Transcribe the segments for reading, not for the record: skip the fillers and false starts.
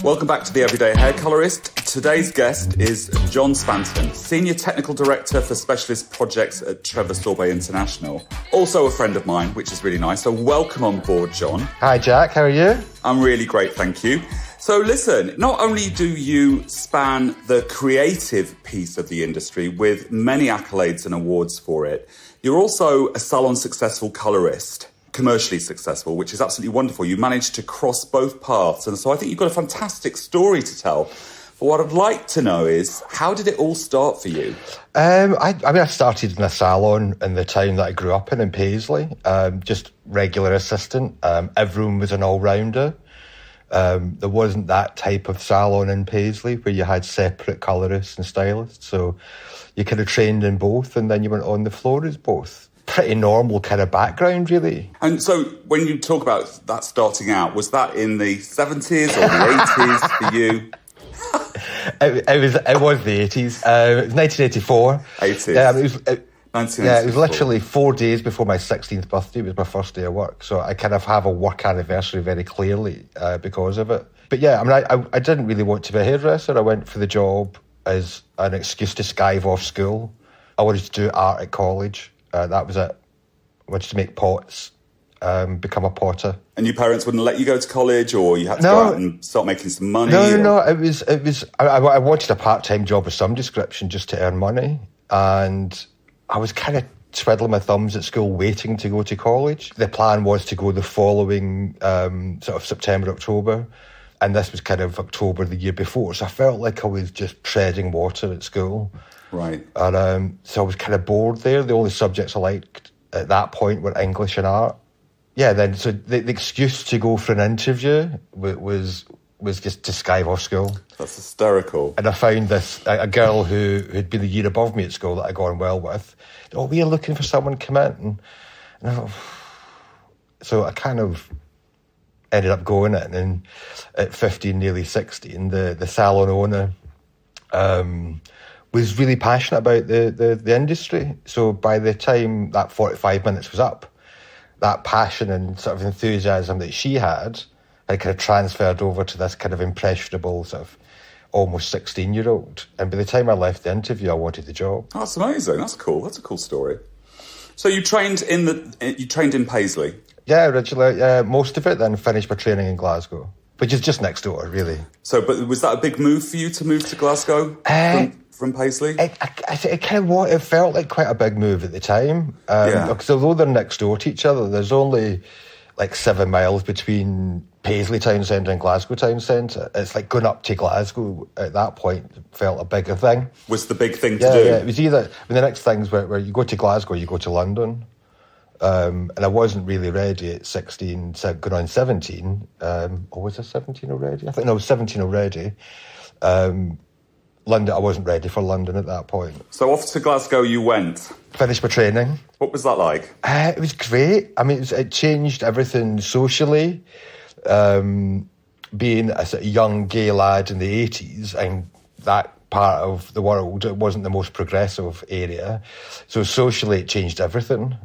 Welcome back to The Everyday Hair Colourist. Today's guest is John Spanton, Senior Technical Director for Specialist Projects at Trevor Sorbie International. Also a friend of mine, which is really nice. So welcome on board, John. Hi, Jack. How are you? I'm really great, thank you. So listen, not only do you span the creative piece of the industry with many accolades and awards for it, you're also a salon-successful colourist. Commercially successful, which is absolutely wonderful. You managed to cross both paths, and so I think you've got a fantastic story to tell. But what I'd like to know is, how did it all start for you? I started in a salon in the town that I grew up in Paisley, just regular assistant. Everyone was an all-rounder. There wasn't that type of salon in Paisley where you had separate colourists and stylists, so you kind of trained in both, and then you went on the floor as both. Pretty normal kind of background, really. And so when you talk about that starting out, was that in the 70s or the 80s for you? It was the 80s. It was 1984. 80s. It was literally 4 days before my 16th birthday. It was my first day of work. So I kind of have a work anniversary very clearly because of it. But yeah, I mean, I didn't really want to be a hairdresser. I went for the job as an excuse to skive off school. I wanted to do art at college. That was it. I wanted to make pots, become a potter. And your parents wouldn't let you go to college, or you had to go out and start making some money? No. It was. I wanted a part-time job of some description just to earn money, and I was kind of twiddling my thumbs at school, waiting to go to college. The plan was to go the following sort of September, October, and this was kind of October the year before. So I felt like I was just treading water at school. Right. And so I was kind of bored there. The only subjects I liked at that point were English and art. Yeah, then so the excuse to go for an interview was just to skive off school. That's hysterical. And I found a girl who'd been the year above me at school that I got on well with. Oh, we are looking for someone to come in. And I thought, so I kind of ended up going in, and at 15, nearly 16, the salon owner was really passionate about the industry. So by the time that 45 minutes was up, that passion and sort of enthusiasm that she had kind of transferred over to this kind of impressionable sort of almost 16-year-old. And by the time I left the interview, I wanted the job. Oh, that's amazing. That's cool. That's a cool story. So you trained in Paisley? Yeah, originally, most of it, then finished my training in Glasgow, which is just next door, really. So, but was that a big move for you to move to Glasgow from Paisley? It felt like quite a big move at the time. Because although they're next door to each other, there's only like 7 miles between Paisley town centre and Glasgow town centre. It's like going up to Glasgow at that point felt a bigger thing. Was the big thing to do? Yeah, it was either... the next things where you go to Glasgow, you go to London. And I wasn't really ready at 16, going on 17. Or was I 17 already? I think I was 17 already. London, I wasn't ready for London at that point. So off to Glasgow you went? Finished my training. What was that like? It was great. I mean, it changed everything socially. Being a sort of young gay lad in the 80s, and that part of the world, it wasn't the most progressive area. So socially it changed everything.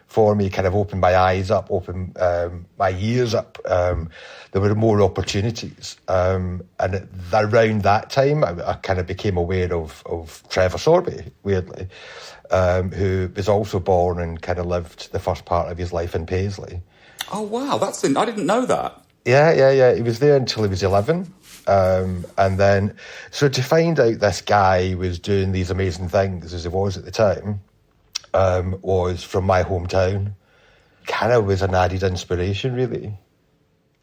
For me, kind of opened my eyes up, opened my ears up. There were more opportunities. And around that time, I kind of became aware of Trevor Sorbie, weirdly, who was also born and kind of lived the first part of his life in Paisley. Oh, wow. I didn't know that. Yeah. He was there until he was 11. And then, so to find out this guy was doing these amazing things as he was at the time, was from my hometown. Kind of was an added inspiration, really.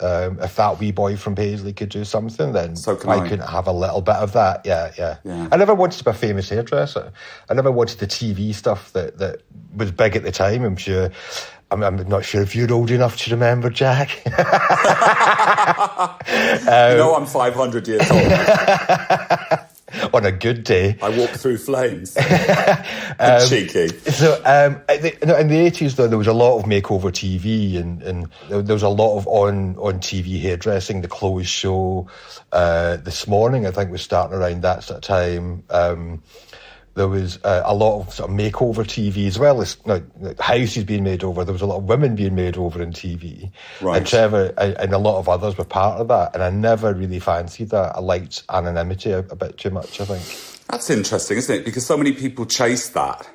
If that wee boy from Paisley could do something, then I couldn't have a little bit of that. Yeah. I never wanted to be a famous hairdresser. I never wanted the TV stuff that was big at the time. I'm not sure if you're old enough to remember, Jack. I'm 500 years old. On a good day. I walk through flames. Cheeky. So in the 80s, though, there was a lot of makeover TV and there was a lot of on TV hairdressing. The Clothes Show, This Morning, I think, was starting around that sort of time. there was a lot of sort of makeover TV as well as houses being made over. There was a lot of women being made over in TV. Right. And Trevor and a lot of others were part of that. And I never really fancied that. I liked anonymity a bit too much, I think. That's interesting, isn't it? Because so many people chase that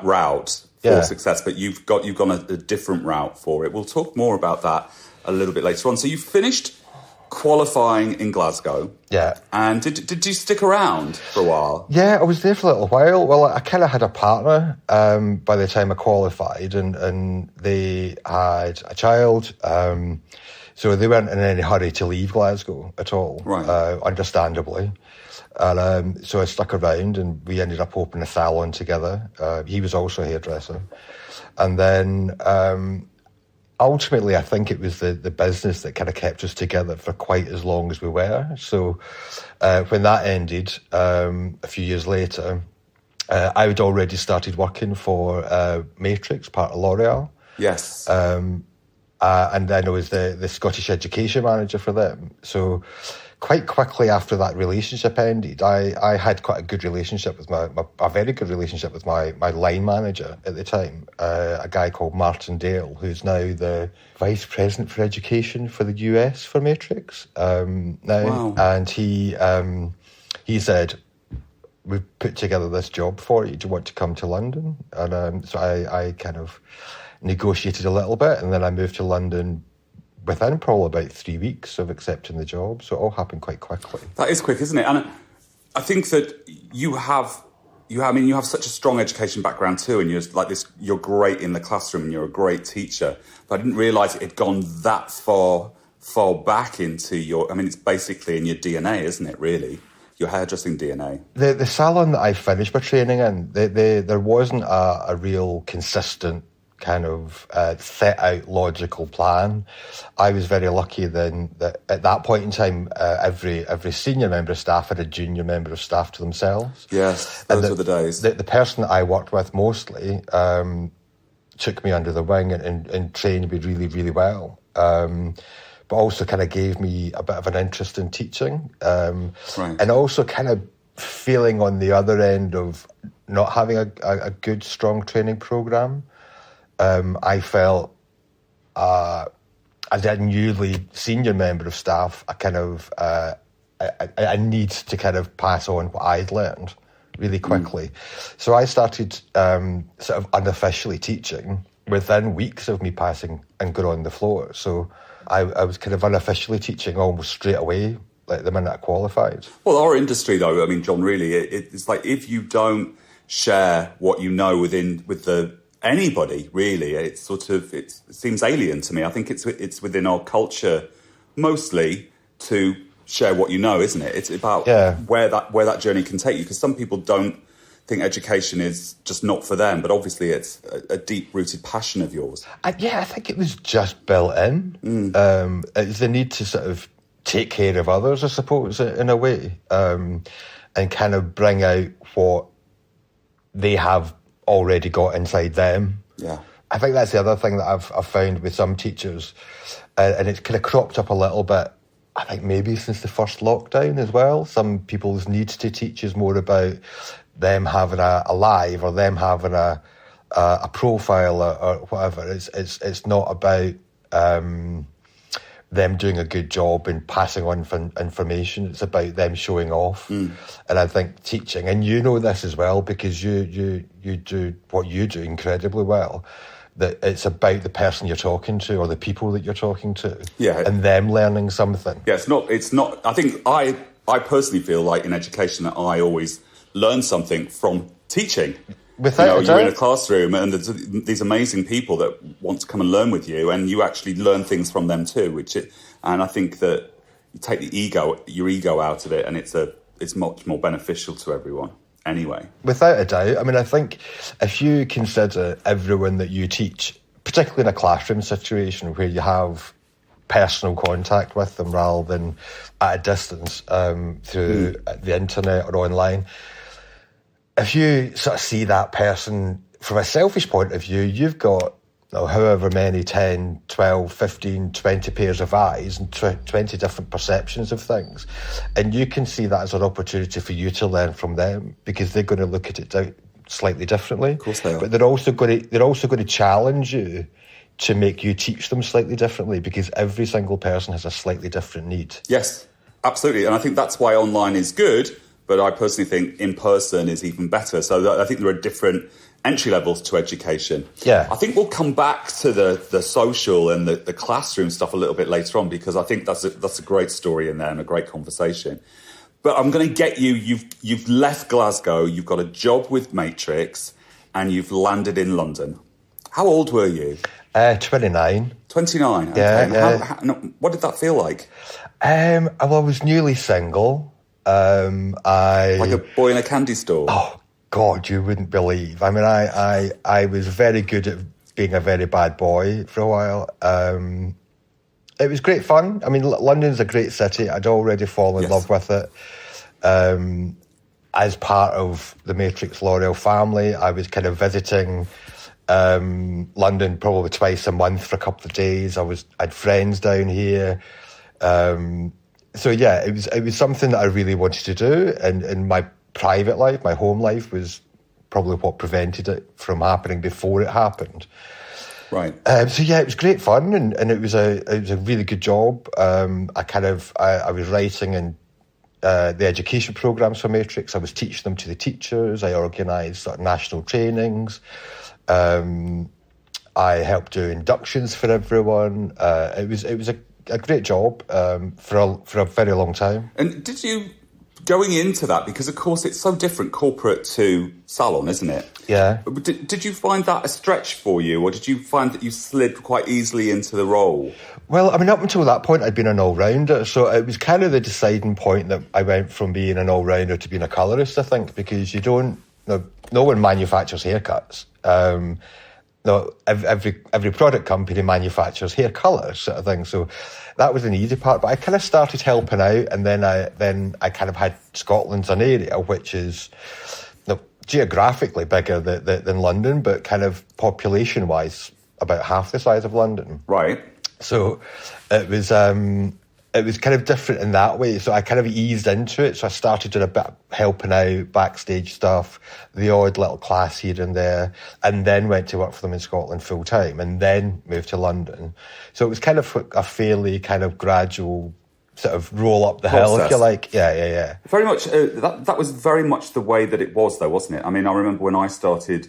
route for success, but you've gone a different route for it. We'll talk more about that a little bit later on. So you finished qualifying in Glasgow. Yeah. And did you stick around for a while? Yeah, I was there for a little while. Well, I kind of had a partner by the time I qualified, and they had a child. So they weren't in any hurry to leave Glasgow at all, right. Understandably. And so I stuck around, and we ended up opening a salon together. He was also a hairdresser. And then ultimately, I think it was the business that kind of kept us together for quite as long as we were. So when that ended, a few years later, I had already started working for Matrix, part of L'Oreal. Yes. And then I was the Scottish education manager for them. So quite quickly after that relationship ended, I had quite a good relationship with a very good relationship with my line manager at the time, a guy called Martin Dale, who's now the Vice President for Education for the US for Matrix now. Wow. And he said, "We've put together this job for you. Do you want to come to London?" And so I kind of negotiated a little bit, and then I moved to London within probably about 3 weeks of accepting the job. So it all happened quite quickly. That is quick, isn't it? And I think that you have such a strong education background too, and you're great in the classroom and you're a great teacher. But I didn't realise it had gone that far back into it's basically in your DNA, isn't it, really? Your hairdressing DNA. The salon that I finished my training in, there wasn't a real consistent kind of set out logical plan. I was very lucky then that at that point in time, every senior member of staff had a junior member of staff to themselves. Yes, those were the days. The person that I worked with mostly took me under the wing and trained me really, really well. But also kind of gave me a bit of an interest in teaching. Right. And also kind of feeling on the other end of not having a good, strong training programme. I felt as a newly senior member of staff, I need to kind of pass on what I'd learned really quickly. So I started sort of unofficially teaching within weeks of me passing and going on the floor. So I was kind of unofficially teaching almost straight away, like the minute I qualified. Well, our industry, though, I mean, John, really, it's like if you don't share what you know with anybody, really, it seems alien to me. I think it's within our culture mostly to share what you know, isn't it? It's about where that journey can take you, because some people don't think education is just not for them, but obviously it's a deep-rooted passion of yours. I think it was just built in. It's the need to sort of take care of others, I suppose, in a way, and kind of bring out what they have already got inside them. Yeah, I think that's the other thing that I've found with some teachers, and it's kind of cropped up a little bit, I think maybe since the first lockdown as well. Some people's need to teach is more about them having a live or them having a profile or whatever. It's not about them doing a good job and passing on information. It's about them showing off. And I think teaching, and you know this as well because you do what you do incredibly well, that it's about the person you're talking to or the people that you're talking to, and them learning something. Yeah, it's not. I think I personally feel like in education that I always learn something from teaching. Without you're in a classroom and there's these amazing people that want to come and learn with you, and you actually learn things from them too. And I think that you take your ego out of it, and it's much more beneficial to everyone. Anyway. Without a doubt. I mean, I think if you consider everyone that you teach, particularly in a classroom situation where you have personal contact with them rather than at a distance through the internet or online, if you sort of see that person from a selfish point of view, you've got however many 10, 12, 15, 20 pairs of eyes and 20 different perceptions of things. And you can see that as an opportunity for you to learn from them, because they're going to look at it slightly differently. Of course they are. But they're also going to challenge you to make you teach them slightly differently, because every single person has a slightly different need. Yes, absolutely. And I think that's why online is good, but I personally think in person is even better. So I think there are different entry levels to education. Yeah. I think we'll come back to the social and the classroom stuff a little bit later on, because I think that's a great story in there and a great conversation. But I'm going to get you. You've left Glasgow, you've got a job with Matrix, and you've landed in London. How old were you? 29. 29. Okay. Yeah. What did that feel like? Well, I was newly single. Like a boy in a candy store. Oh God, you wouldn't believe. I mean, I was very good at being a very bad boy for a while. It was great fun. I mean, London's a great city. I'd already fallen in love with it. As part of the Matrix L'Oreal family, I was kind of visiting London probably twice a month for a couple of days. I'd friends down here. So yeah, it was something that I really wanted to do, and my private life, my home life, was probably what prevented it from happening before it happened. Right. So yeah, it was great fun, and it was a really good job. I was writing in the education programs for Matrix. I was teaching them to the teachers. I organised sort of national trainings. I helped do inductions for everyone. It was a great job for a very long time. And did you, going into that, because of course it's so different corporate to salon, isn't it? Yeah. Did you find that a stretch for you, or did you find that you slid quite easily into the role? Well, I mean, up until that point, I'd been an all-rounder, so it was kind of the deciding point that I went from being an all-rounder to being a colourist, I think, because no one manufactures haircuts. No, every product company manufactures hair colours, sort of thing. So that was an easy part. But I kind of started helping out, and then I kind of had Scotland's an area which is geographically bigger than London, but kind of population-wise about half the size of London. Right. So it was kind of different in that way. So I kind of eased into it. So I started doing a bit of helping out, backstage stuff, the odd little class here and there, and then went to work for them in Scotland full time, and then moved to London. So it was kind of a fairly kind of gradual sort of roll up the hill, if you like. Yeah. Very much. That was very much the way that it was, though, wasn't it? I mean, I remember when I started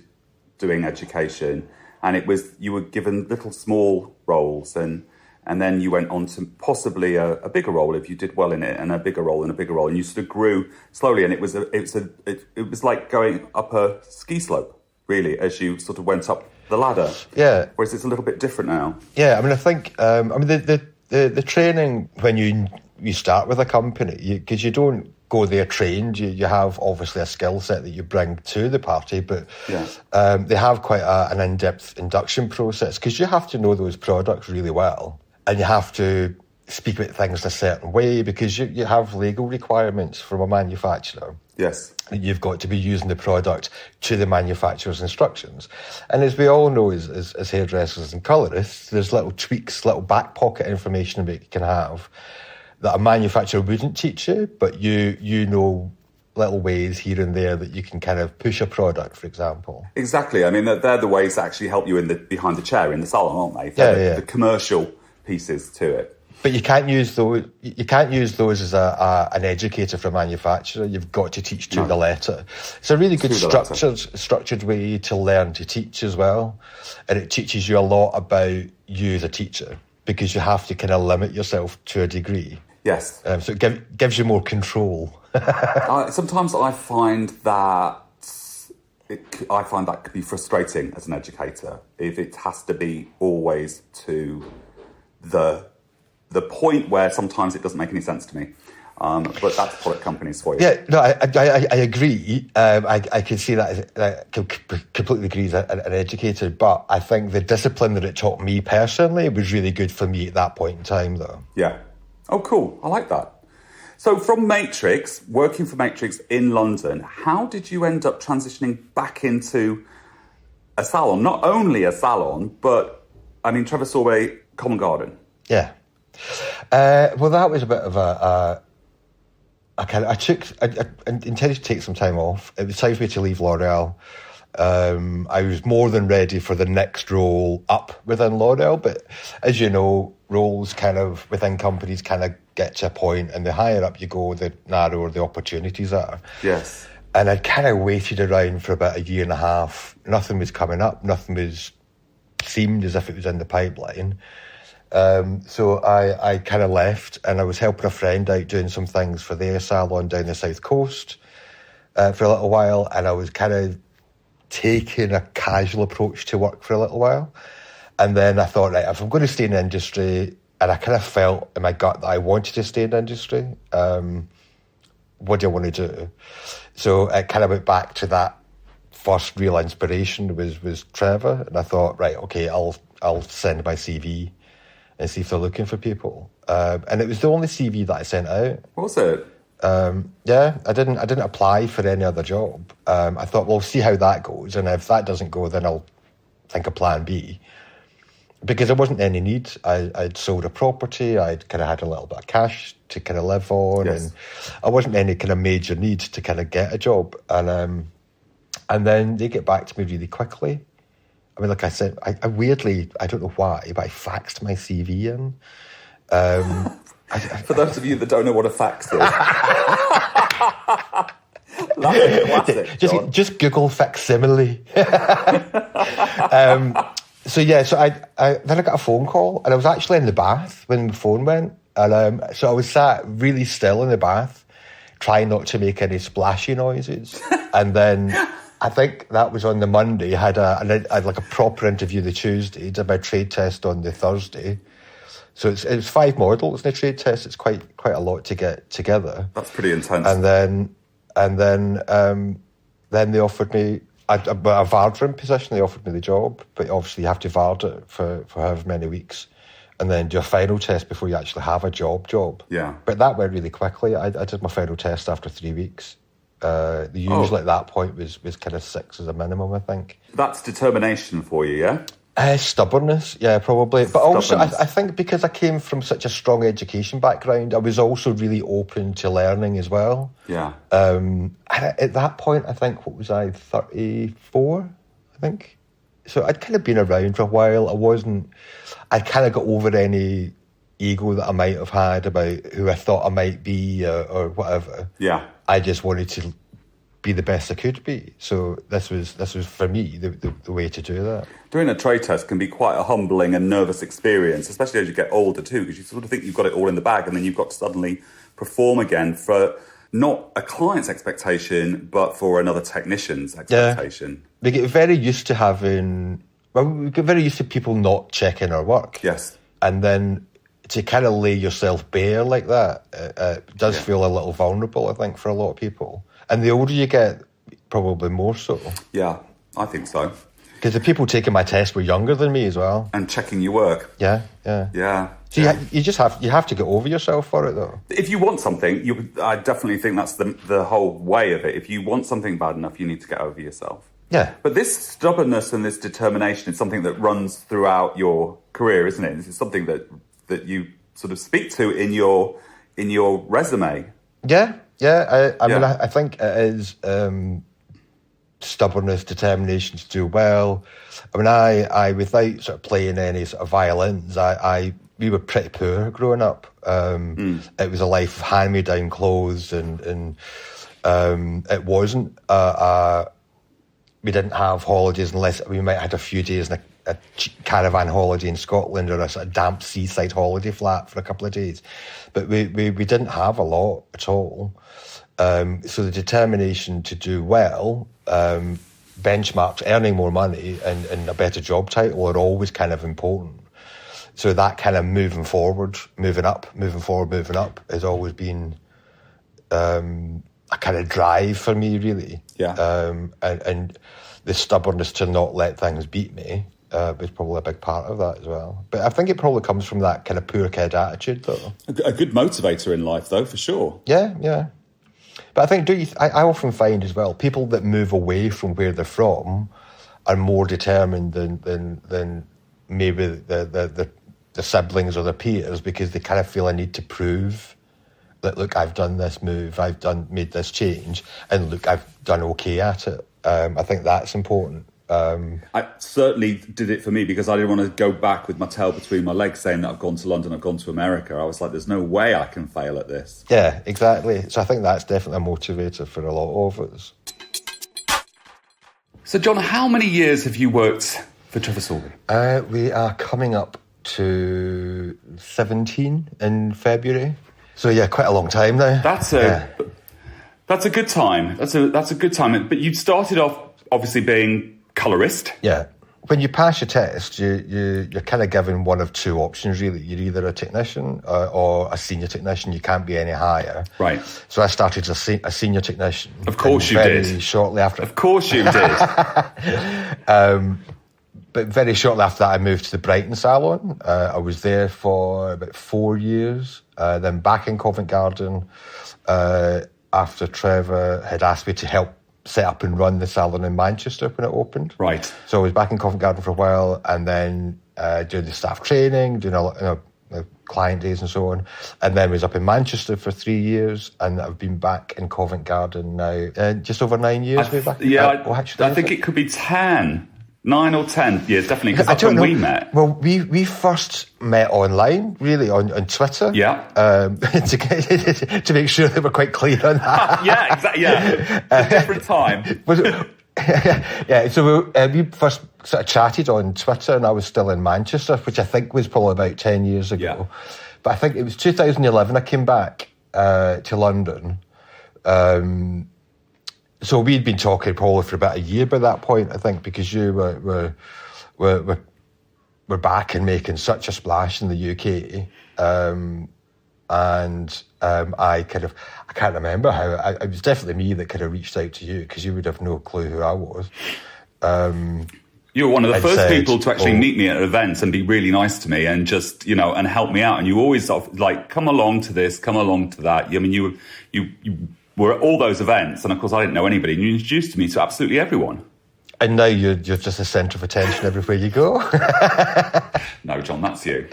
doing education, and it was, you were given little small roles, and then you went on to possibly a bigger role if you did well in it, and a bigger role and a bigger role, and you sort of grew slowly. And it was like going up a ski slope, really, as you sort of went up the ladder. Yeah. Whereas it's a little bit different now. Yeah, I mean, I think the training when you start with a company, because you don't go there trained, you have obviously a skill set that you bring to the party, but they have quite an in-depth induction process, because you have to know those products really well. And you have to speak about things a certain way, because you have legal requirements from a manufacturer. Yes. You've got to be using the product to the manufacturer's instructions. And as we all know, as hairdressers and colourists, there's little tweaks, little back pocket information that you can have that a manufacturer wouldn't teach you, but you know little ways here and there that you can kind of push a product, for example. Exactly. I mean, they're the ways that actually help you behind the chair in the salon, aren't they? They're the commercial pieces to it. But you can't use those. You can't use those as an educator for a manufacturer. You've got to teach to the letter. It's a really good structured way to learn to teach as well, and it teaches you a lot about you as a teacher, because you have to kind of limit yourself to a degree. Yes. So it gives you more control. Sometimes I find that could be frustrating as an educator if it has to be always to the point where sometimes it doesn't make any sense to me. But that's product companies for you. Yeah, no, I agree. I can see that. I completely agree as an educator, but I think the discipline that it taught me personally was really good for me at that point in time, though. Yeah. Oh, cool. I like that. So from Matrix, working for Matrix in London, how did you end up transitioning back into a salon, not only a salon, but, I mean, Trevor Sorbie, Common Garden. Yeah. Well, that was a bit of I intended to take some time off. It was time for me to leave L'Oreal. I was more than ready for the next role up within L'Oreal, but as you know, roles kind of within companies kind of get to a point, and the higher up you go, the narrower the opportunities are. Yes. And I'd kind of waited around for about a year and a half. Nothing was coming up. Nothing seemed as if it was in the pipeline. So I kind of left, and I was helping a friend out doing some things for their salon down the south coast for a little while, and I was kind of taking a casual approach to work for a little while. And then I thought, right, if I'm going to stay in the industry, and I kind of felt in my gut that I wanted to stay in the industry, what do I want to do? So I kind of went back to that first real inspiration was Trevor, and I thought, right, okay, I'll send my CV and see if they're looking for people. And it was the only CV that I sent out. What was it? Yeah, I didn't apply for any other job. I thought, well, see how that goes, and if that doesn't go, then I'll think of plan B. Because there wasn't any need. I'd sold a property, I'd kind of had a little bit of cash to kind of live on, yes. And I wasn't any kind of major need to kind of get a job. And then they get back to me really quickly. I mean, like I said, I weirdly, I don't know why, but I faxed my CV in. For those of you that don't know what a fax is. That's classic, John. Just Google facsimile. So then I got a phone call, and I was actually in the bath when the phone went. And so I was sat really still in the bath, trying not to make any splashy noises. And then I think that was on the Monday. I had like a proper interview the Tuesday, did my trade test on the Thursday. So it's 5 models in a trade test. It's quite a lot to get together. That's pretty intense. And then they offered me a Vardrum position. They offered me the job, but obviously you have to Vard it for however many weeks, and then do a final test before you actually have a job. Yeah. But that went really quickly. I did my final test after 3 weeks. The usual at that point was kind of 6 as a minimum, I think. That's determination for you, yeah? Stubbornness, yeah, probably. But also, I think because I came from such a strong education background, I was also really open to learning as well. Yeah. And at that point, I think, what was I, 34, I think? So I'd kind of been around for a while. I kind of got over any ego that I might have had about who I thought I might be or whatever. Yeah. I just wanted to be the best I could be. So this was for me the way to do that. Doing a trade test can be quite a humbling and nervous experience, especially as you get older too, because you sort of think you've got it all in the bag, and then you've got to suddenly perform again for not a client's expectation, but for another technician's expectation. Yeah. We get very used to we get very used to people not checking our work. Yes. And then to kind of lay yourself bare like that, does feel a little vulnerable, I think, for a lot of people. And the older you get, probably more so. Yeah, I think so. Because the people taking my test were younger than me as well. And checking your work. Yeah. So you just have to get over yourself for it, though. If you want something, I definitely think that's the whole way of it. If you want something bad enough, you need to get over yourself. Yeah. But this stubbornness and this determination is something that runs throughout your career, isn't it? This is something that you sort of speak to in your resume. Yeah. I mean, I think it is stubbornness, determination to do well. I mean, I without sort of playing any sort of violins, we were pretty poor growing up. It was a life of hand-me-down clothes, and it wasn't we didn't have holidays unless we might have had a few days in a caravan holiday in Scotland, or a sort of damp seaside holiday flat for a couple of days. But we didn't have a lot at all. So the determination to do well, benchmarks, earning more money and a better job title are always kind of important. So that kind of moving forward, moving up has always been a kind of drive for me, really. Yeah. And the stubbornness to not let things beat me was probably a big part of that as well. But I think it probably comes from that kind of poor kid attitude, though. A good motivator in life, though, for sure. Yeah. But I think, I often find as well, people that move away from where they're from are more determined than maybe the siblings or their peers, because they kind of feel a need to prove that, look, I've done this move, made this change, and look, I've done okay at it. I think that's important. I certainly did it for me, because I didn't want to go back with my tail between my legs saying that I've gone to London, I've gone to America. I was like, there's no way I can fail at this. Yeah, exactly. So I think that's definitely a motivator for a lot of us. So, John, how many years have you worked for Trevor Sorbie? We are coming up to 17 in February. So, yeah, quite a long time now. That's a good time. That's a good time. But you started off obviously being colourist. Yeah. When you pass your test, you're kind of given one of two options, really. You're either a technician or a senior technician. You can't be any higher. Right. So I started as a senior technician. Of course you did. Shortly after. Of course you did. But very shortly after that, I moved to the Brighton salon. I was there for about 4 years. Then back in Covent Garden after Trevor had asked me to help set up and run the salon in Manchester when it opened. Right. So I was back in Covent Garden for a while, and then doing the staff training, doing client days and so on. And then was up in Manchester for 3 years, and I've been back in Covent Garden now just over 9 years. I think it could be 9 or 10 years, definitely, because that's when we met. Well, we first met online, really, on Twitter. Yeah. To make sure that we're quite clear on that. Yeah, exactly. Yeah. A different time. Yeah, so we first sort of chatted on Twitter, and I was still in Manchester, which I think was probably about 10 years ago. Yeah. But I think it was 2011 I came back to London. So we'd been talking probably for about a year by that point, I think, because you were back and making such a splash in the UK. I can't remember how, it was definitely me that kind of reached out to you, because you would have no clue who I was. You were one of the first people to actually meet me at events and be really nice to me and just, and help me out. And you always sort of like, come along to this, come along to that. I mean, you were at all those events, and of course I didn't know anybody, and you introduced me to absolutely everyone. And now you're just a centre of attention everywhere you go. No, John, that's you.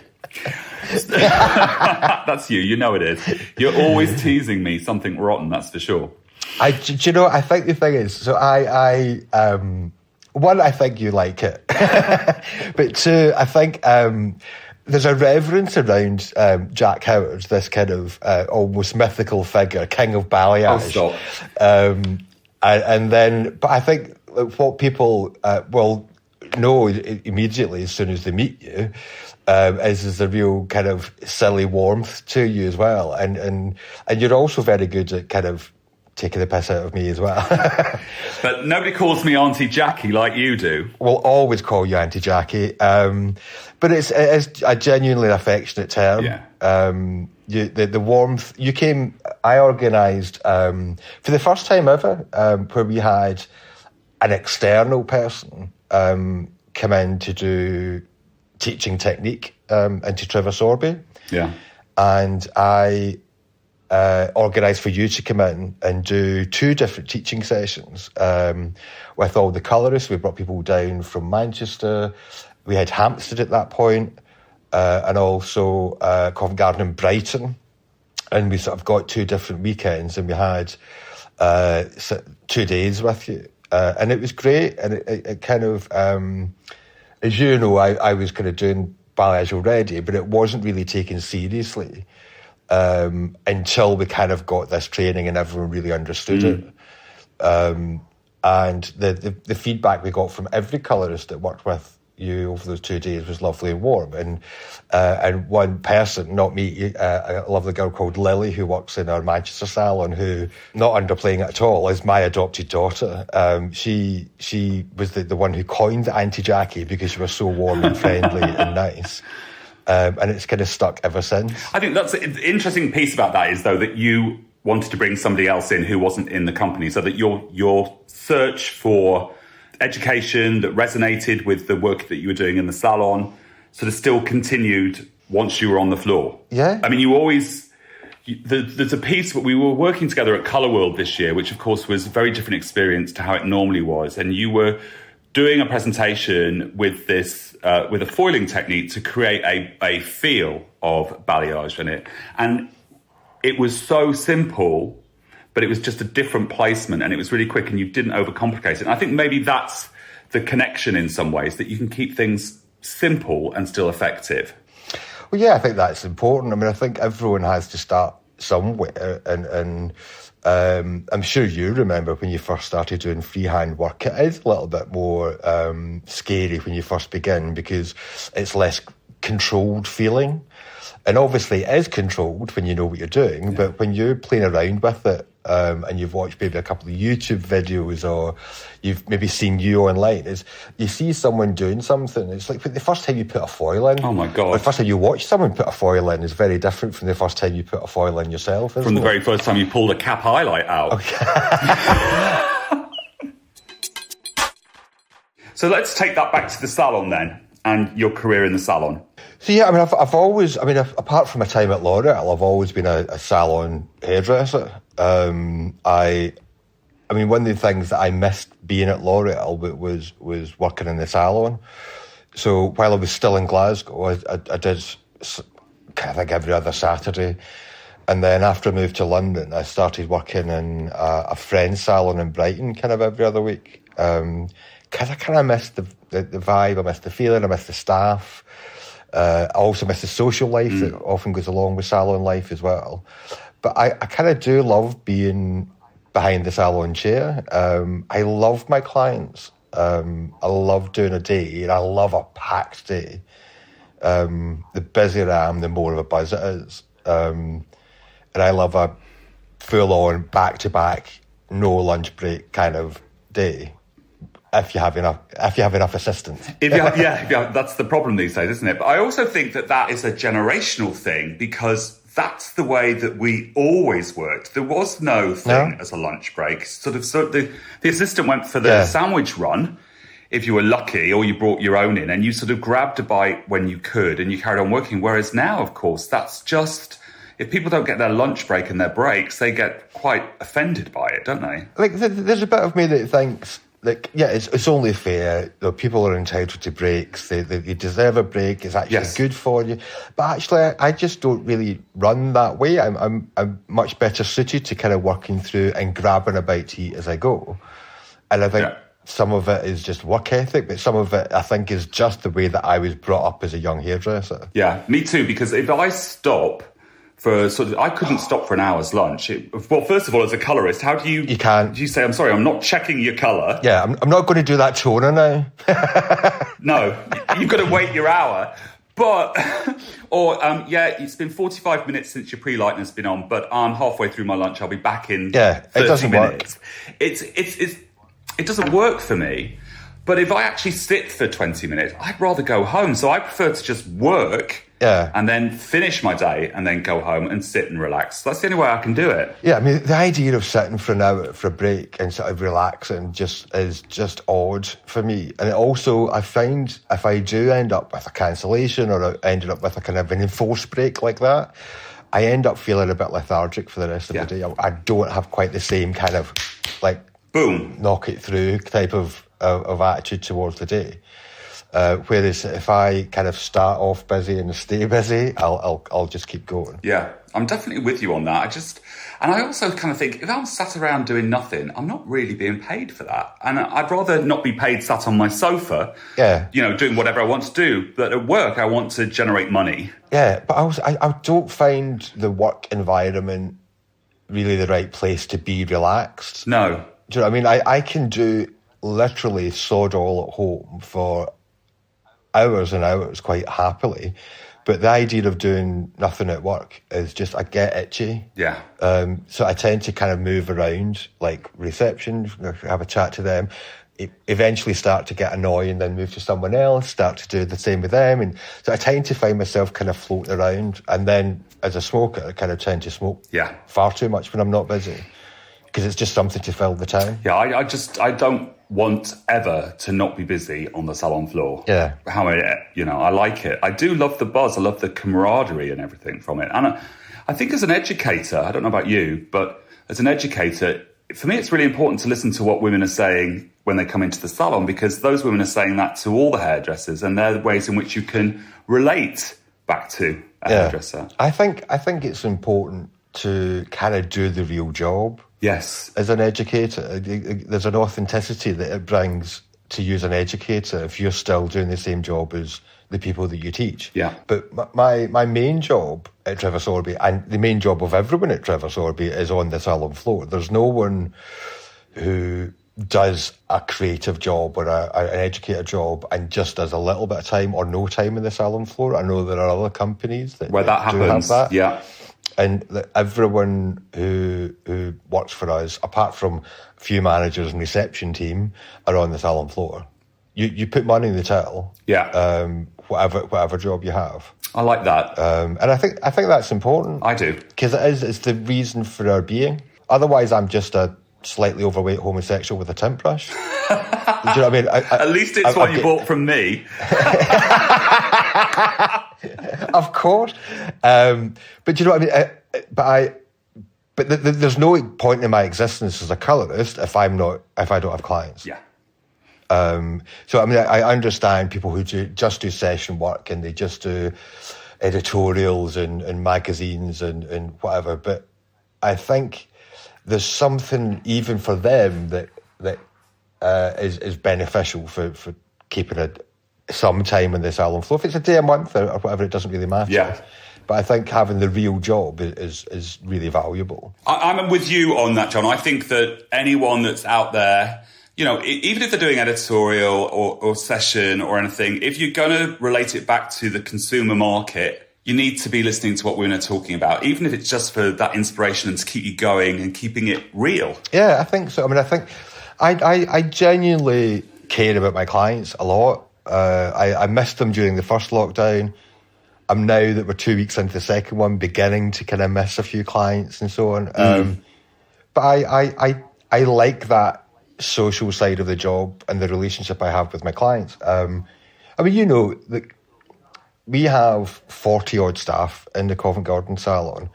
That's you. You know it is. You're always teasing me something rotten, that's for sure. I think the thing is, so one, I think you like it. But two, I think there's a reverence around Jack Howard, this kind of almost mythical figure, king of balayage. Oh, stop. But I think what people will know immediately as soon as they meet you is a real kind of silly warmth to you as well. And you're also very good at kind of taking the piss out of me as well. But nobody calls me Auntie Jackie like you do. We'll always call you Auntie Jackie. But it is a genuinely affectionate term. Yeah. The warmth. You came, I organised, for the first time ever, where we had an external person come in to do teaching technique into Trevor Sorbie. Yeah. And I organised for you to come in and do 2 different teaching sessions with all the colourists. We brought people down from Manchester. We had Hampstead at that point, and also Covent Garden and Brighton. And we sort of got 2 different weekends, and we had 2 days with you. And it was great, and it kind of, as you know, I was kind of doing balayage already, but it wasn't really taken seriously until we kind of got this training and everyone really understood it. And the feedback we got from every colourist that worked with you over those 2 days was lovely and warm. And one person, not me, a lovely girl called Lily, who works in our Manchester salon, who, not underplaying it at all, is my adopted daughter. She was the one who coined the Auntie Jackie because she was so warm and friendly and nice. And it's kind of stuck ever since. I think that's the interesting piece about that is, though, that you wanted to bring somebody else in who wasn't in the company, so that your search for education that resonated with the work that you were doing in the salon sort of still continued once you were on the floor. Yeah. I mean, there's a piece, but we were working together at Colour World this year, which of course was a very different experience to how it normally was. And you were doing a presentation with this, with a foiling technique to create a feel of balayage in it. And it was so simple, but it was just a different placement and it was really quick and you didn't overcomplicate it. And I think maybe that's the connection in some ways, that you can keep things simple and still effective. Well, yeah, I think that's important. I mean, I think everyone has to start somewhere, and I'm sure you remember when you first started doing freehand work, it is a little bit more scary when you first begin because it's less controlled feeling. And obviously it is controlled when you know what you're doing, but when you're playing around with it, and you've watched maybe a couple of YouTube videos or you've maybe seen you online, is you see someone doing something, it's like the first time you put a foil in. Oh my God. Or the first time you watch someone put a foil in is very different from the first time you put a foil in yourself, isn't From the it? very first time you pulled a cap highlight out. Okay. So let's take that back to the salon then, and your career in the salon. So yeah, I mean, I've always, I mean, apart from my time at L'Oreal, I've always been a salon hairdresser. I mean, one of the things that I missed being at L'Oreal was working in the salon. So while I was still in Glasgow, I did kind of like every other Saturday. And then after I moved to London, I started working in a friend's salon in Brighton kind of every other week. Because I kind of missed the vibe, I missed the feeling, I missed the staff. I also miss the social life that often goes along with salon life as well. But I kind of do love being behind the salon chair. I love my clients. I love doing a day, and I love a packed day. The busier I am, the more of a buzz it is. And I love a full-on, back-to-back, no lunch break kind of day. If you have enough assistance. Yeah, that's the problem these days, isn't it? But I also think that is a generational thing, because that's the way that we always worked. There was no thing as a lunch break. So the assistant went for the sandwich run, if you were lucky, or you brought your own in, and you sort of grabbed a bite when you could, and you carried on working. Whereas now, of course, that's just, if people don't get their lunch break and their breaks, they get quite offended by it, don't they? Like, there's a bit of me that thinks, like, yeah, it's only fair. People are entitled to breaks. They deserve a break. It's actually good for you. But actually, I just don't really run that way. I'm much better suited to kind of working through and grabbing a bite to eat as I go. And I think some of it is just work ethic, but some of it, I think, is just the way that I was brought up as a young hairdresser. Yeah, me too, because if I stop for I couldn't stop for an hour's lunch. Well, first of all, as a colourist, how do you... You can't. Do you say, I'm sorry, I'm not checking your colour? Yeah, I'm not going to do that toner now. No, you've got to wait your hour. But, it's been 45 minutes since your pre-lightening's been on, but I'm halfway through my lunch. I'll be back in 30 it doesn't minutes. Work. It doesn't work for me. But if I actually sit for 20 minutes, I'd rather go home. So I prefer to just work and then finish my day and then go home and sit and relax. That's the only way I can do it. Yeah, I mean, the idea of sitting for an hour for a break and sort of relaxing is just odd for me. And it also, I find if I do end up with a cancellation or I ended up with a kind of an enforced break like that, I end up feeling a bit lethargic for the rest of the day. I don't have quite the same kind of, like, boom, knock it through type of attitude towards the day. Whereas if I kind of start off busy and stay busy, I'll just keep going. Yeah, I'm definitely with you on that. And I also kind of think, if I'm sat around doing nothing, I'm not really being paid for that. And I'd rather not be paid sat on my sofa, doing whatever I want to do. But at work, I want to generate money. Yeah, but I don't find the work environment really the right place to be relaxed. No. Do you know what I mean? I can do literally sod all at home for hours and hours quite happily, but the idea of doing nothing at work is just, I get itchy. Yeah. So I tend to kind of move around, like reception, have a chat to them, eventually start to get annoying, then move to someone else, start to do the same with them. And so I tend to find myself kind of floating around. And then as a smoker, I kind of tend to smoke far too much when I'm not busy, because it's just something to fill the time. Yeah, I don't want ever to not be busy on the salon floor. Yeah. I like it. I do love the buzz. I love the camaraderie and everything from it. And I think as an educator, I don't know about you, but as an educator, for me, it's really important to listen to what women are saying when they come into the salon, because those women are saying that to all the hairdressers, and they're the ways in which you can relate back to a hairdresser. I think it's important to kind of do the real job. Yes. As an educator, there's an authenticity that it brings to you as an educator if you're still doing the same job as the people that you teach. Yeah. But my main job at Trevor Sorbie, and the main job of everyone at Trevor Sorbie, is on the salon floor. There's no one who does a creative job or an educator job and just does a little bit of time or no time in the salon floor. I know there are other companies that where that happens. Have that. Yeah. And everyone who works for us, apart from a few managers and reception team, are on the salon floor. You put money in the till. Yeah. Whatever job you have. I like that. And I think that's important. I do. Because it's the reason for our being. Otherwise, I'm just a slightly overweight homosexual with a tint brush. Do you know what I mean? At least it's what you bought from me. Of course. But do you know what I mean? But there's no point in my existence as a colourist if I don't have clients. Yeah. So I mean, I understand people who just do session work and they just do editorials and magazines and whatever. But I think there's something even for them that is beneficial for keeping some time in the salon floor. If it's a day a month or whatever, it doesn't really matter. Yeah. But I think having the real job is really valuable. I'm with you on that, John. I think that anyone that's out there, you know, even if they're doing editorial or session or anything, if you're going to relate it back to the consumer market, you need to be listening to what women are talking about, even if it's just for that inspiration and to keep you going and keeping it real. Yeah, I think so. I mean, I think I genuinely care about my clients a lot. I missed them during the first lockdown. I'm now that we're 2 weeks into the second one, beginning to kind of miss a few clients and so on. But I like that social side of the job and the relationship I have with my clients. I mean, you know, we have 40-odd staff in the Covent Garden salon.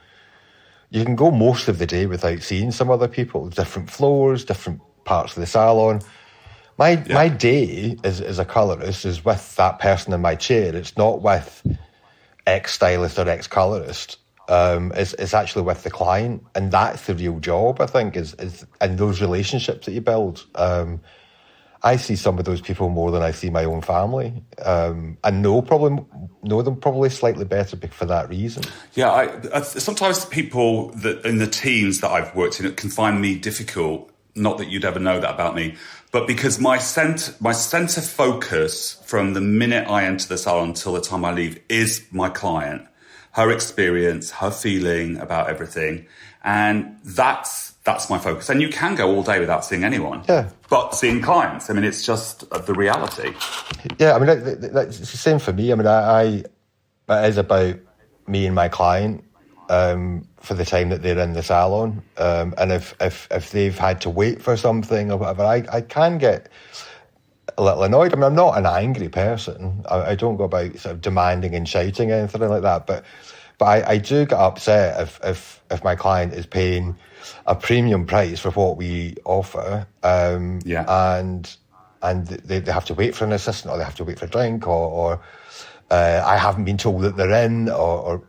You can go most of the day without seeing some other people, different floors, different parts of the salon. My day as a colourist is with that person in my chair. It's not with ex-stylist or ex-colourist. It's actually with the client, and that's the real job, I think, is and those relationships that you build. I see some of those people more than I see my own family, and know them probably slightly better for that reason. Yeah, I sometimes people that in the teams that I've worked in can find me difficult. Not that you'd ever know that about me, but because my center focus from the minute I enter the salon until the time I leave is my client, her experience, her feeling about everything, and that's my focus. And you can go all day without seeing anyone. Yeah. But seeing clients, I mean, it's just the reality. Yeah, I mean, it's the same for me. I mean, it is about me and my client for the time that they're in the salon. And if they've had to wait for something or whatever, I can get a little annoyed. I mean, I'm not an angry person. I don't go about sort of demanding and shouting or anything like that. But I do get upset if my client is paying a premium price for what we offer, and they have to wait for an assistant, or they have to wait for a drink, or I haven't been told that they're in, or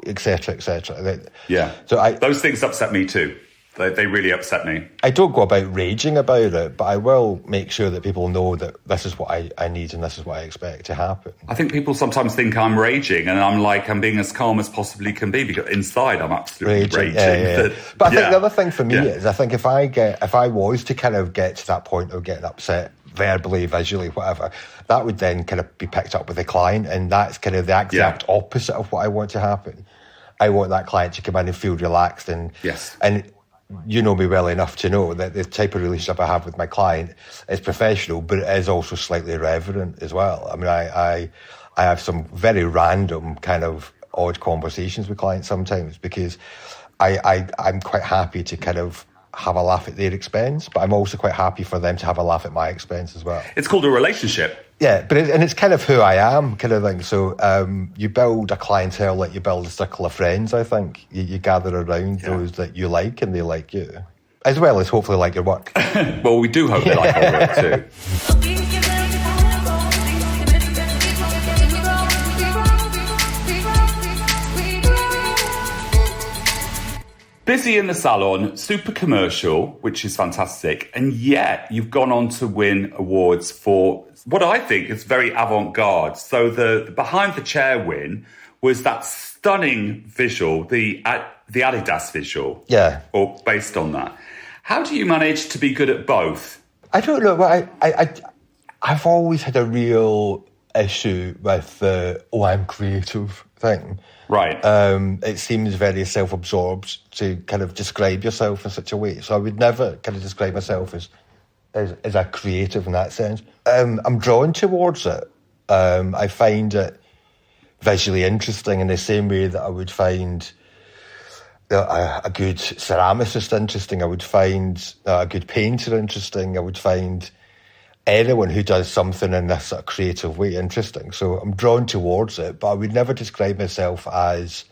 et cetera, et cetera. Yeah. So those things upset me too. They really upset me. I don't go about raging about it, but I will make sure that people know that this is what I need and this is what I expect to happen. I think people sometimes think I'm raging, and I'm being as calm as possibly can be, because inside I'm absolutely raging. Yeah. But I think the other thing for me is, I think if I was to kind of get to that point of getting upset verbally, visually, whatever, that would then kind of be picked up with the client, and that's kind of the exact opposite of what I want to happen. I want that client to come in and feel relaxed, and you know me well enough to know that the type of relationship I have with my client is professional, but it is also slightly irreverent as well. I mean, I have some very random kind of odd conversations with clients sometimes, because I'm quite happy to kind of have a laugh at their expense, but I'm also quite happy for them to have a laugh at my expense as well. It's called a relationship. Yeah, but it's kind of who I am, kind of thing. So you build a clientele like you build a circle of friends, I think. You gather around those that you like and they like you. As well as hopefully like your work. Well, we do hope they like our work too. Busy in the salon, super commercial, which is fantastic. And yet you've gone on to win awards for what I think is very avant-garde. So the behind the chair win was that stunning visual, the Adidas visual. Yeah. Or based on that. How do you manage to be good at both? I don't know. I've always had a real issue with the, I'm creative thing. Right. It seems very self-absorbed to kind of describe yourself in such a way. So I would never kind of describe myself as a creative in that sense. I'm drawn towards it. I find it visually interesting in the same way that I would find a good ceramicist interesting. I would find a good painter interesting. I would find anyone who does something in this sort of creative way interesting. So I'm drawn towards it, but I would never describe myself as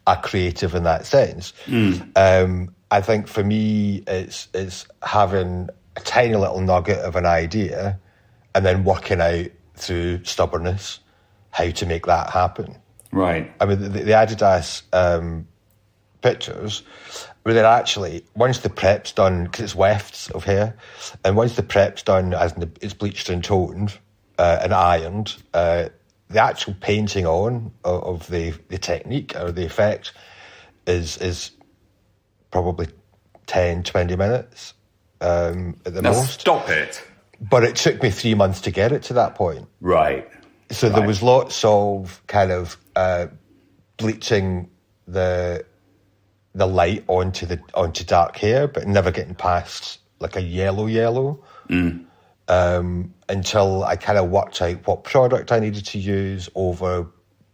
a creative in that sense. I think for me, it's having a tiny little nugget of an idea and then working out through stubbornness how to make that happen. Right. I mean, the Adidas pictures, where they're actually, once the prep's done, because it's wefts of hair, and once the prep's done, as in it's bleached and toned and ironed, the actual painting on of the technique or the effect is probably 10, 20 minutes at the most. Stop it. But it took me 3 months to get it to that point. Right. So there was lots of kind of bleaching the light onto dark hair, but never getting past like a yellow, until I kind of worked out what product I needed to use over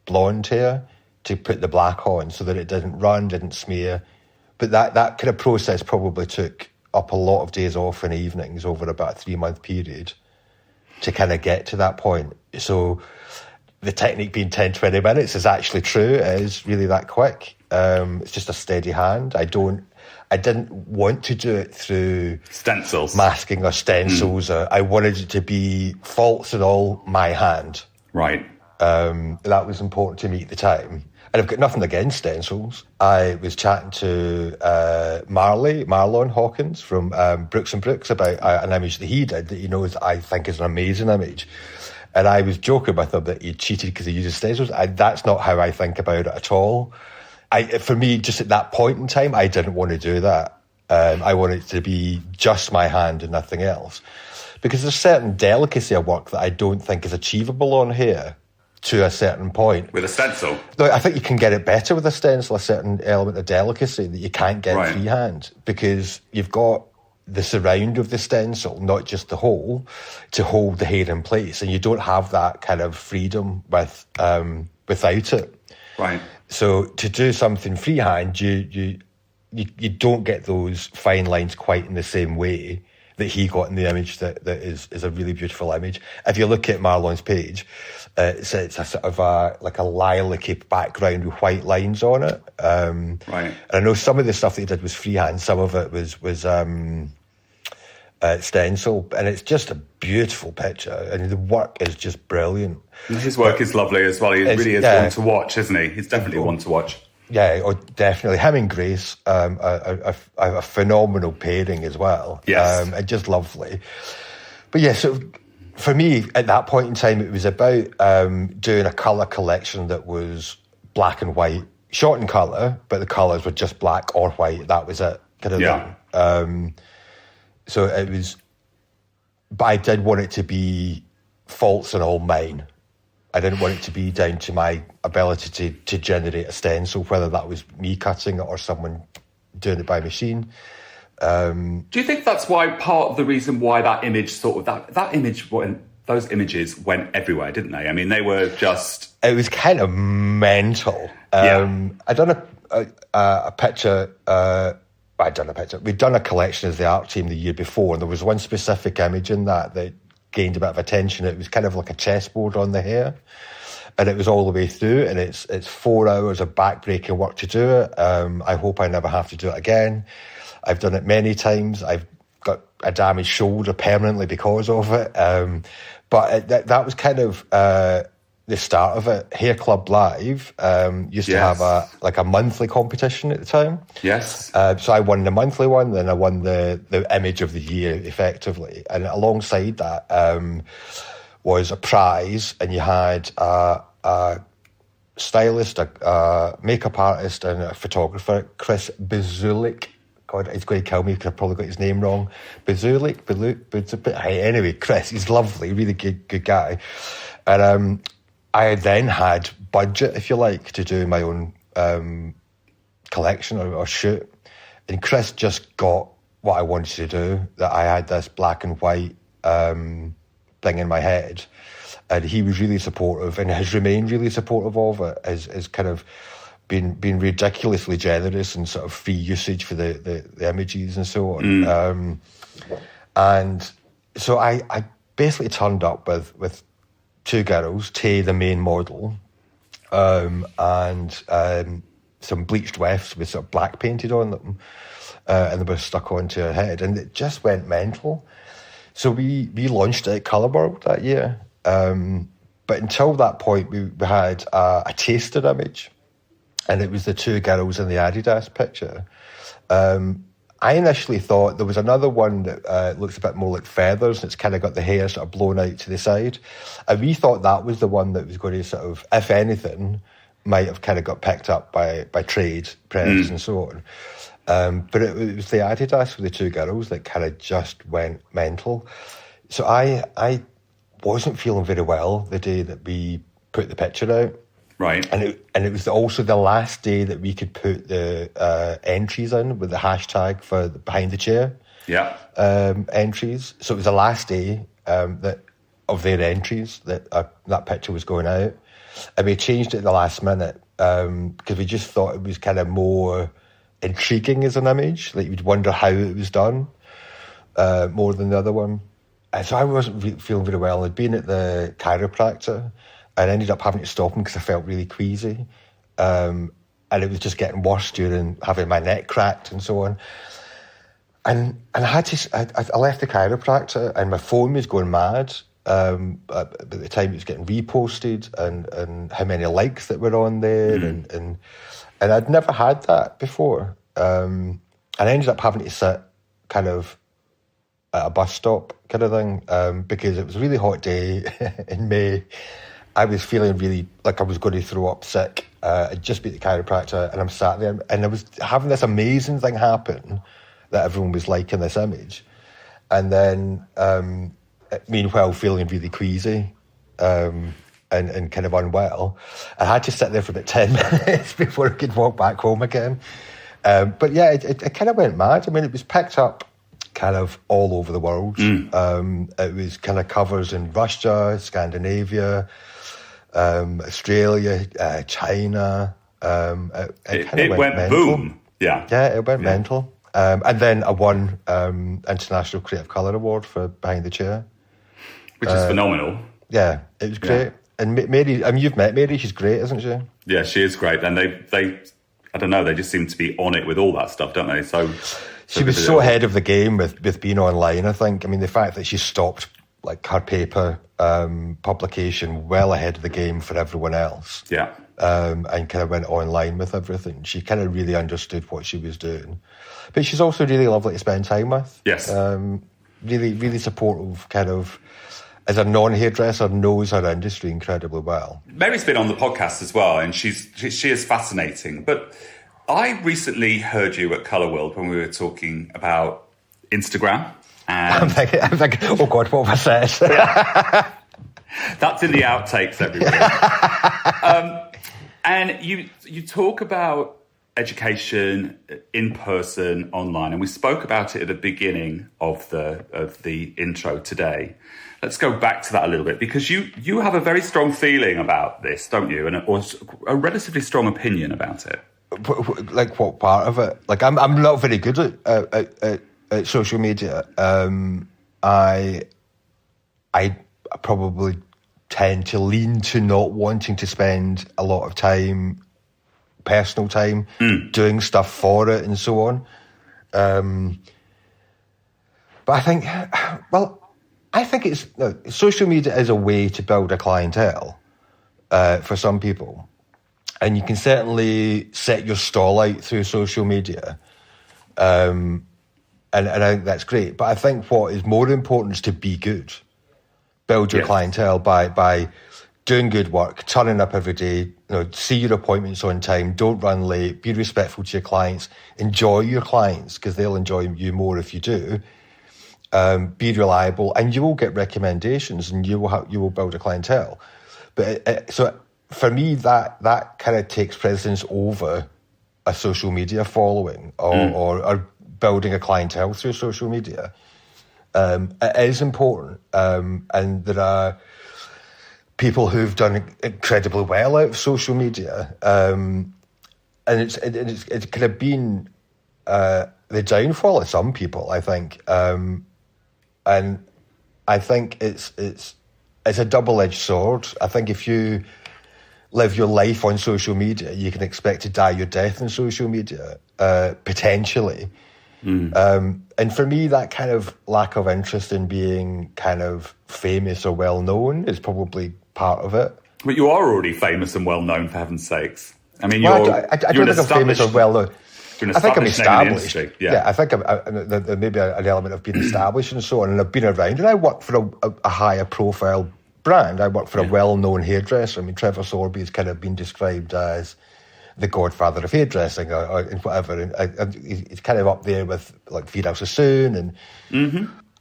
blonde hair to put the black on so that it didn't run, didn't smear. But that kind of process probably took up a lot of days off and evenings over about a 3-month period to kind of get to that point. So the technique being 10, 20 minutes is actually true. It is really that quick. It's just a steady hand. I didn't want to do it through stencils, masking or stencils. I wanted it to be faults and all my hand. Right. That was important to me at the time. And I've got nothing against stencils. I was chatting to Marlon Hawkins from Brooks & Brooks about an image that he did that he knows I think is an amazing image. And I was joking with him that he cheated because he uses stencils. That's not how I think about it at all. For me, just at that point in time, I didn't want to do that. I wanted it to be just my hand and nothing else. Because there's certain delicacy of work that I don't think is achievable on hair to a certain point. With a stencil? No, I think you can get it better with a stencil, a certain element of delicacy that you can't get freehand, because you've got the surround of the stencil, not just the hole, to hold the hair in place. And you don't have that kind of freedom without it. Right. So to do something freehand, you don't get those fine lines quite in the same way that he got in the image that is a really beautiful image. If you look at Marlon's page, it's a sort of like a lilac-y background with white lines on it. Right. And I know some of the stuff that he did was freehand, some of it was stencil, and it's just a beautiful picture. And the work is just brilliant. His work is lovely as well. He really is one to watch, isn't he? He's definitely one to watch. Yeah, definitely. Him and Grace, a phenomenal pairing as well. Yes. And just lovely. But yeah, so for me, at that point in time, it was about doing a colour collection that was black and white, shot in colour, but the colours were just black or white. That was it. Kind of thing. So it was, but I did want it to be faults and all mine. I didn't want it to be down to my ability to generate a stencil, whether that was me cutting it or someone doing it by machine. Do you think that's why part of the reason why that image those images went everywhere, didn't they? I mean, they were just... It was kind of mental. I'd done a picture... We'd done a collection as the art team the year before, and there was one specific image in that gained a bit of attention. It was kind of like a chessboard on the hair, and it was all the way through, and it's 4 hours of back-breaking work to do it. I hope I never have to do it again. I've done it many times. I've got a damaged shoulder permanently because of it. But that was kind of the start of it. Hair Club Live used to have a monthly competition at the time. Yes. So I won the monthly one, then I won the image of the year, effectively. And alongside that was a prize, and you had a stylist, a makeup artist, and a photographer, Chris Bezulik. God, he's going to kill me because I've probably got his name wrong. Bezulik. Anyway, Chris, he's lovely, really good guy. And I then had budget, if you like, to do my own collection or shoot. And Chris just got what I wanted to do, that I had this black and white thing in my head. And he was really supportive and has remained really supportive of it, as kind of been ridiculously generous and sort of free usage for the images and so on. And so I basically turned up with two girls, Tay, the main model, and some bleached wefts with sort of black painted on them, and they were stuck onto her head, and it just went mental. So we launched it at Colour World that year, but until that point we had a taster image, and it was the two girls in the Adidas picture. I initially thought there was another one that looks a bit more like feathers, and it's kind of got the hair sort of blown out to the side. And we thought that was the one that was going to sort of, if anything, might have kind of got picked up by trade press and so on. But it was the Adidas with the two girls that kind of just went mental. So I wasn't feeling very well the day that we put the picture out. Right. And it was also the last day that we could put the entries in with the hashtag for the behind the chair entries. So it was the last day of their entries that that picture was going out. And we changed it at the last minute because we just thought it was kind of more intriguing as an image. Like, you'd wonder how it was done more than the other one. And so I wasn't feeling very well. I'd been at the chiropractor, and I ended up having to stop him because I felt really queasy. And it was just getting worse during having my neck cracked and so on. And I had to, I left the chiropractor and my phone was going mad at the time it was getting reposted and how many likes that were on there. And I'd never had that before. And I ended up having to sit kind of at a bus stop kind of thing because it was a really hot day in May. I was feeling really like I was going to throw up sick. I'd just beat the chiropractor and I'm sat there and I was having this amazing thing happen that everyone was liking this image. And then, meanwhile, feeling really queasy and kind of unwell. I had to sit there for about 10 minutes before I could walk back home again. But yeah, it kind of went mad. I mean, it was picked up kind of all over the world. It was kind of covers in Russia, Scandinavia, Australia, China. It went mental. Boom. Yeah, it went mental. And then I won International Creative Colour Award for Behind the Chair. Which is phenomenal. Yeah, it was great. Yeah. And Mary, I mean, you've met Mary, she's great, isn't she? Yeah, she is great. And they I don't know, they just seem to be on it with all that stuff, don't they? So she was so ahead of the game with being online, I think. I mean, the fact that she stopped like her paper publication well ahead of the game for everyone else. Yeah. And kind of went online with everything. She kind of really understood what she was doing. But she's also really lovely to spend time with. Yes. Really, really supportive, kind of, as a non-hairdresser, knows her industry incredibly well. Mary's been on the podcast as well, and she is fascinating. But I recently heard you at Colour World when we were talking about Instagram. And I'm thinking, oh God, what have I said? Yeah. That's in the outtakes, everybody. And you talk about education in person, online, and we spoke about it at the beginning of the intro today. Let's go back to that a little bit, because you have a very strong feeling about this, don't you? Or a relatively strong opinion about it. Like what part of it? Like I'm not very good at social media. I probably tend to lean to not wanting to spend a lot of time, personal time, doing stuff for it and so on. But I think, social media is a way to build a clientele for some people. And you can certainly set your stall out through social media. And I think that's great. But I think what is more important is to be good. Build your clientele by doing good work, turning up every day, see your appointments on time, don't run late, be respectful to your clients, enjoy your clients because they'll enjoy you more if you do. Be reliable, and you will get recommendations, and you will build a clientele. But so for me, that kind of takes precedence over a social media following or building a clientele through social media. It is important, and there are people who've done incredibly well out of social media, and it's kind of been the downfall of some people, I think, and I think it's a double-edged sword. I think if you live your life on social media, you can expect to die your death on social media, potentially. And for me, that kind of lack of interest in being kind of famous or well-known is probably part of it. But you are already famous and well-known, for heaven's sakes. I mean, I don't think I'm famous or well-known. I think I'm established. I think there may be an element of being established and so on, and I've been around, and I work for a higher profile brand. I work for a well-known hairdresser. I mean, Trevor Sorbie has kind of been described as the godfather of hairdressing or whatever, and he's kind of up there with like Vidal Sassoon, and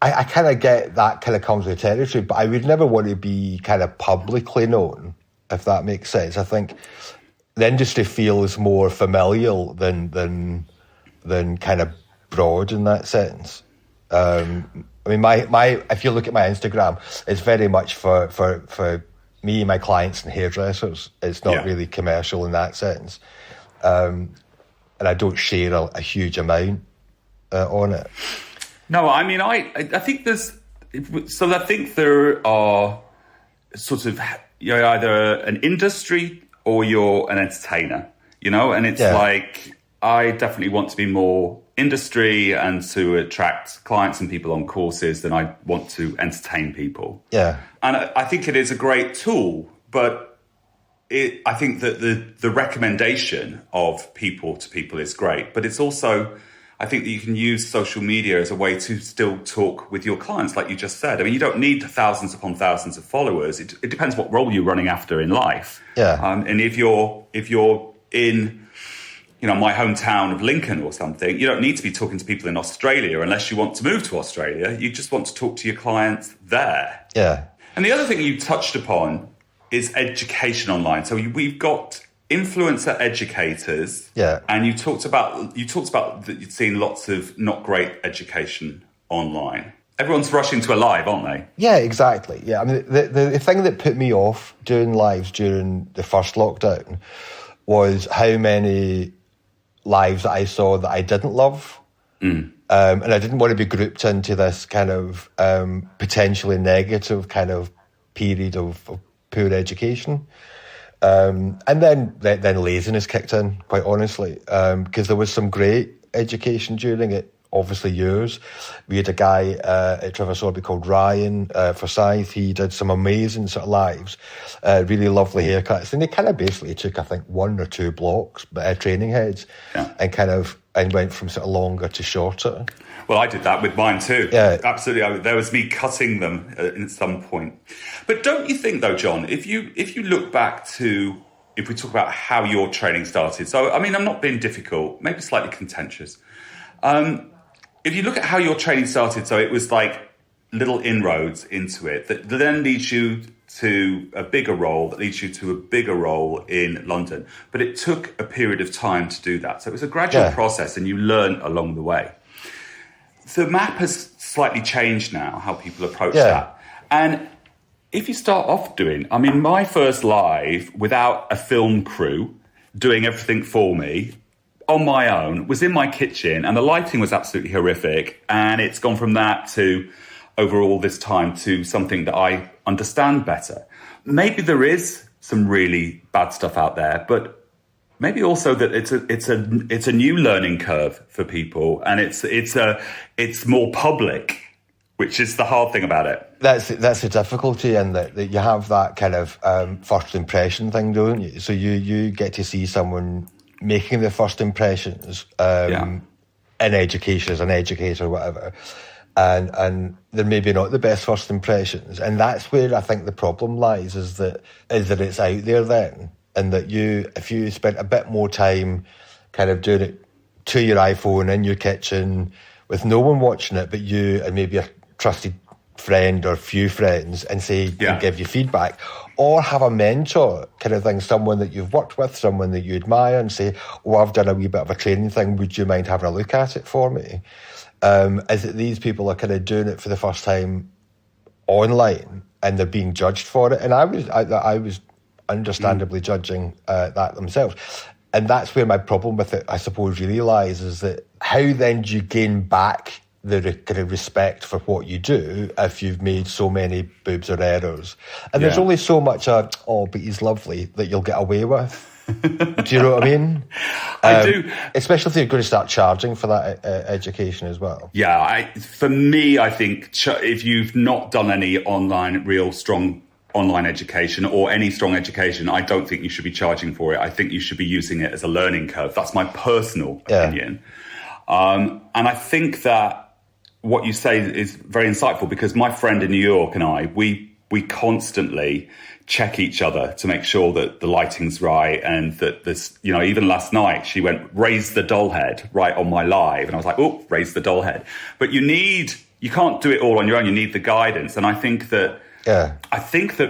I kind of get that kind of comes with the territory, but I would never want to be kind of publicly known, if that makes sense. I think the industry feels more familial than kind of broad in that sense. I mean, my if you look at my Instagram, it's very much for me, my clients and hairdressers. It's not really commercial in that sense. And I don't share a huge amount on it. No, I mean, I think I think there are sort of, you're either an industry or you're an entertainer, and it's like, I definitely want to be more industry and to attract clients and people on courses than I want to entertain people. Yeah. And I think it is a great tool, but I think that the recommendation of people to people is great, but it's also, I think that you can use social media as a way to still talk with your clients, like you just said. I mean, you don't need thousands upon thousands of followers. It depends what role you're running after in life. Yeah. And if you're in, my hometown of Lincoln or something, you don't need to be talking to people in Australia unless you want to move to Australia. You just want to talk to your clients there. Yeah. And the other thing you touched upon is education online. So we've got influencer educators. Yeah. And you talked about that you'd seen lots of not great education online. Everyone's rushing to a live, aren't they? Yeah, exactly. Yeah. I mean, the thing that put me off doing lives during the first lockdown was how many lives that I saw that I didn't love. And I didn't want to be grouped into this kind of potentially negative kind of period of poor education. And then laziness kicked in, quite honestly, because there was some great education during it. Obviously yours. We had a guy at Trevor Sorbie called Ryan Forsyth. He did some amazing sort of lives, really lovely haircuts, and they kind of basically took, I think, 1 or 2 blocks, training heads, and went from sort of longer to shorter. Well, I did that with mine too. Yeah, absolutely. There was me cutting them at some point. But don't you think, though, John, if you look back to, if we talk about how your training started, so I mean, I'm not being difficult, maybe slightly contentious. If you look at how your training started, so it was like little inroads into it that then leads you to a bigger role, that leads you to a bigger role in London. But it took a period of time to do that. So it was a gradual process and you learn along the way. The map has slightly changed now, how people approach that. And if you start off my first live without a film crew doing everything for me, on my own, was in my kitchen, and the lighting was absolutely horrific. And it's gone from that to, over all this time, to something that I understand better. Maybe there is some really bad stuff out there, but maybe also that it's a new learning curve for people, and it's more public, which is the hard thing about it. That's the difficulty, in that you have that kind of first impression thing, don't you? So you get to see someone making the first impressions in education, as an educator or whatever, and they're maybe not the best first impressions, and that's where I think the problem lies, is that it's out there then, and that if you spent a bit more time kind of doing it to your iPhone in your kitchen with no one watching it but you and maybe a trusted friend or few friends, and say, can give you feedback, or have a mentor kind of thing, someone that you've worked with, someone that you admire, and say, I've done a wee bit of a training thing, would you mind having a look at it for me? Is that these people are kind of doing it for the first time online, and they're being judged for it, and I was understandably judging that themselves. And that's where my problem with it, I suppose, really lies, is that how then do you gain back the kind of respect for what you do if you've made so many boobs or errors? And there's only so much but he's lovely that you'll get away with. Do you know what I mean? I do. Especially if you're going to start charging for that education as well. Yeah, for me, I think if you've not done any real strong online education or any strong education, I don't think you should be charging for it. I think you should be using it as a learning curve. That's my personal opinion. And I think that what you say is very insightful, because my friend in New York and I, we constantly check each other to make sure that the lighting's right, and that this, even last night she went, raise the doll head right on my live, and I was like, raise the doll head. But you can't do it all on your own. You need the guidance. And I think that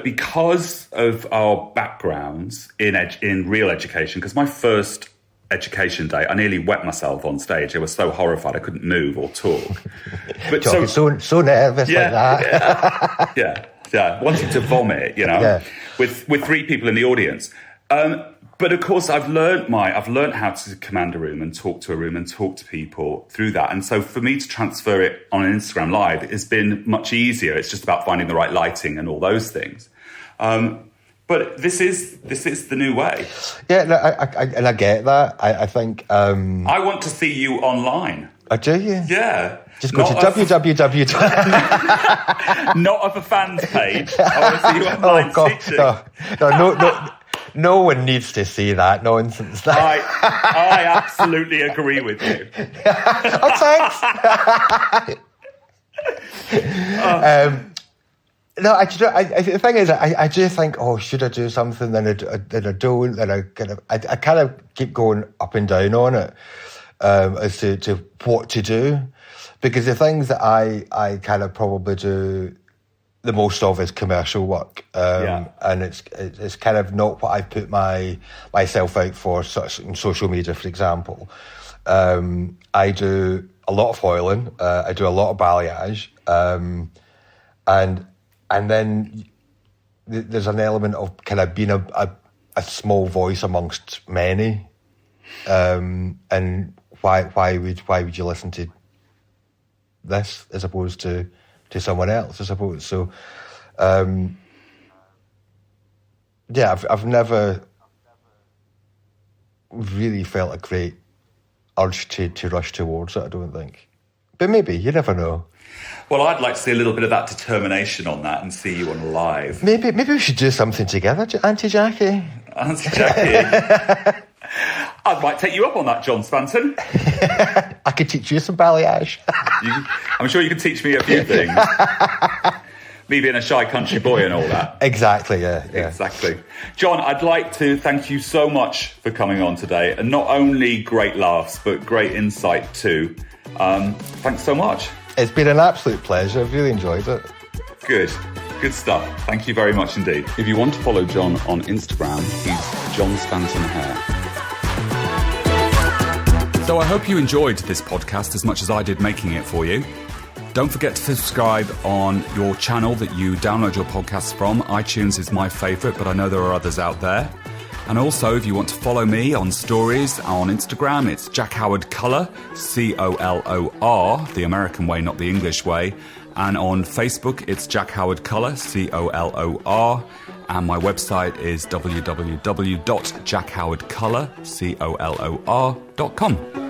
because of our backgrounds in real education, because my first education day, I nearly wet myself on stage. I was so horrified I couldn't move or talk. But so nervous like that. Yeah, wanting to vomit, with three people in the audience. But of course, I've learned how to command a room and talk to a room and talk to people through that. And so for me to transfer it on an Instagram Live has been much easier. It's just about finding the right lighting and all those things. But this is the new way. Yeah, no, I get that. I think I want to see you online. Oh, do you? Yeah. Just go to www. Not of a fans page. I want to see you online teaching. No one needs to see that nonsense. I absolutely agree with you. Thanks. No, the thing is, I do think, should I do something? Then I don't. Then I kind of keep going up and down on it as to what to do, because the things that I kind of probably do the most of is commercial work, and it's kind of not what I put myself out for, such in social media, for example. I do a lot of foiling, I do a lot of balayage, and then there's an element of kind of being a small voice amongst many, and why would you listen to this as opposed to someone else, I suppose. So, I've never really felt a great urge to rush towards it, I don't think. But maybe, you never know. Well, I'd like to see a little bit of that determination on that and see you on live. Maybe we should do something together, Auntie Jackie. Auntie Jackie. I might take you up on that, John Spanton. I could teach you some balayage. I'm sure you can teach me a few things. Me being a shy country boy and all that. Exactly, yeah. Exactly. John, I'd like to thank you so much for coming on today, and not only great laughs, but great insight too. Thanks so much. It's been an absolute pleasure. I've really enjoyed it. Good stuff. Thank you very much indeed. If you want to follow John on Instagram, he's John Spanton Hair. So I hope you enjoyed this podcast as much as I did making it for you. Don't forget to subscribe on your channel that you download your podcasts from. iTunes is my favourite, but I know there are others out there. And also, if you want to follow me on stories on Instagram, it's Jack Howard Colour, COLOR, the American way, not the English way. And on Facebook, it's Jack Howard Colour, COLOR. And my website is www.jackhowardcolour.com.